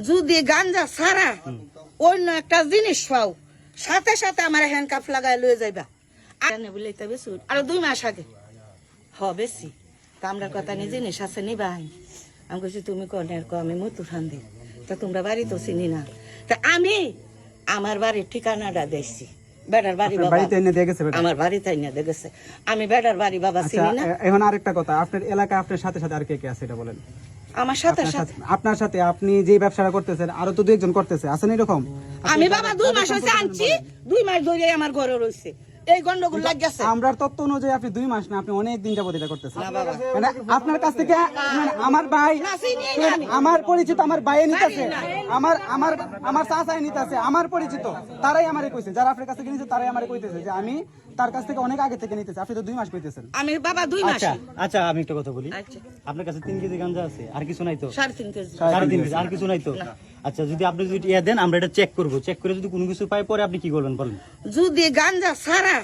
যদি গাঞ্জা ছাড়া অন্য একটা জিনিস পাও সাথে সাথে আমার হ্যান্ডকাপ লাগাই লয়ে যাইবা বলে বেশি আর 2 মাস আগে বেশি তা আমরা কথা নিয়ে জিনিস আছে নিবাই আমি কইছি তুমি কনের আমি মতো ফান্দি তা তোমরা বাড়ি তো চিনি না তা আমি আমার বাড়ির ঠিকানাটা দেখছি বেটার বাড়ি আমার বাড়িতে এনে দিয়ে গেছে আমি বেটার বাড়ি বাবা চিনি না। এখন আরেকটা কথা, আপনার এলাকায় আপনার সাথে সাথে আর কে কে আছে এটা বলেন। আমার সাথে সাথে আপনার সাথে আপনি যে ব্যবসাটা করতেছেন আরো তো 2 জন করতেছে, আছেন এরকম? আমি বাবা 2 মাস হইছে আনছি, 2 মাস ধরে আমার ঘরে রইছে এই গন্ডগোল লাগিয়েছে। আমরার তথ্য অনুযায়ী আপনি 2 মাস না, আপনি অনেক দিন যাবত এটা করতেছেন। মানে আপনার কাছ থেকে আমার ভাই আমার পরিচিত আমার ভাই নিতেছে, আমার আমার আমার চাচাই নিতেছে, আমার পরিচিত তারাই আমারে কইছে, যারা আপনার কাছ থেকে নিছে তারাই আমারে কইতেছে যে আমি তার কাছ থেকে অনেক আগে থেকে নিতেছে। আপনি তো 2 মাস কইতেছেন। আমি বাবা 2 মাস। আচ্ছা আমি একটা কথা বলি, আপনার কাছে 3 কেজি গাঁজা আছে, আর কিছু নাই তো? 3.5 কেজি। 3.5 কেজি আর কিছু নাই তো? আচ্ছা যদি আপনি যদি ইয়া দেন আমরা এটা চেক করব, চেক করে যদি কোনো কিছু পাই পরে আপনি কি করবেন বলেন? যদি গাঞ্জা ছাড়া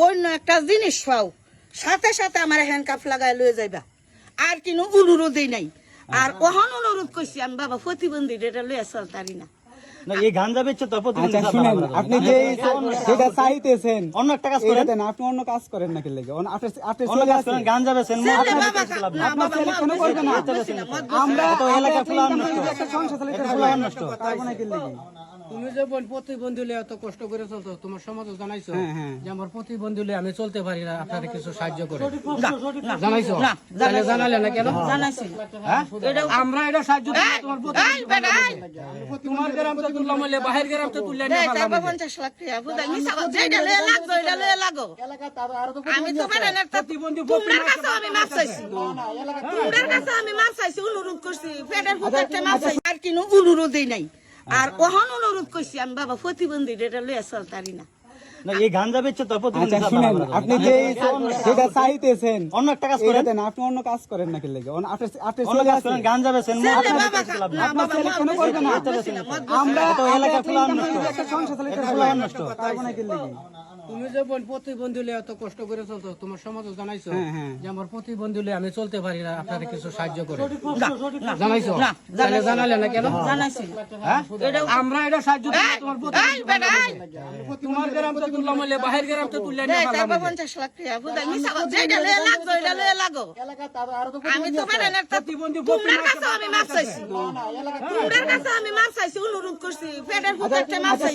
অন্য একটা জিনিস পাও সাথে সাথে আমার হ্যান্ডকাপ লাগাই লয়ে যাইবা, আর কোনো অনুরোধই নাই। আর ওহন অনুরোধ করছি আমি বাবা প্রতিবন্ধী এটা লয়ে চলতারি না। না এই গাঁজা বেচছে তো প্রতিবন্ধী। আচ্ছা শুনেন, আপনি যে যেটা চাইতেছেন অন্য একটা কাজ করেন, আপনি অন্য কাজ করেন না কি লাগে? আপনি অন্য কাজ করেন, গাঁজা বেচেন, আমরা তো এলাকা ফুলা নষ্ট, একটা সংসার চালাতে ফুলা নষ্ট পারবো না কি লাগে? তুমি যে প্রতিবন্ধী হলে এত কষ্ট করে চলতো, তোমার সমাজ জানাইছো যে আমার প্রতিবন্ধী হলে আমি চলতে পারি না, আপনারা কিছু সাহায্য করে জানাইছো? তাহলে জানালে না কেন? জানাইছি আমরা এটা সাহায্য করি তোমার তোমার গ্রাম তো তুললাম হলে বাহির গ্রাম তো তুললে না। 50 লাখ টাকা বুঝাই মিছা যেটা লয়ে লাগবে এটা লয়ে লাগো। আমি তো মানে না তোমার কাছে আমি মাপ চাইছি, তোমার কাছে আমি মাপ চাইছি, অনুরোধ করছি পেটের ফুটে মাপ চাইছি, আর কোনো অনুরোধই নাই। আর ওহন অনুরোধ করছি আমি বাবা প্রতিবন্ধী এটা লয়ে চলতারি না। না এই গাঁজা বেচছে তো প্রতিবন্ধী। আচ্ছা শুনেন, আপনি যে যেটা চাইতেছেন অন্য একটা কাজ করেন, আপনি অন্য কাজ করেন না কি লাগে? আপনি অন্য কাজ করেন, গাঁজা বেচেন, আমরা তো এলাকা ফুলা নষ্ট, একটা সংসার চালাতে ফুলা নষ্ট পারবো না কি লাগে? তুমি যে প্রতিবন্ধী হলে এত কষ্ট করে চলতো, তোমার সমাজ জানাইছো যে আমার প্রতিবন্ধী হলে আমি চলতে পারি না, আপনারা কিছু সাহায্য করে জানাইছো? তাহলে জানালে না কেন? জানাইছি আমরা এটা সাহায্য করি তোমার তোমার গ্রাম তো তুললাম হলে বাহির গ্রাম তো তুললে না। 50 লাখ টাকা বুঝাই মিছা যেটা লয়ে লাগবে এটা লয়ে লাগো। আমি তো মানে না তোমার কাছে আমি মাপ চাইছি, তোমার কাছে আমি মাপ চাইছি, অনুরোধ করছি পেটের ফুটে মাপ চাইছি।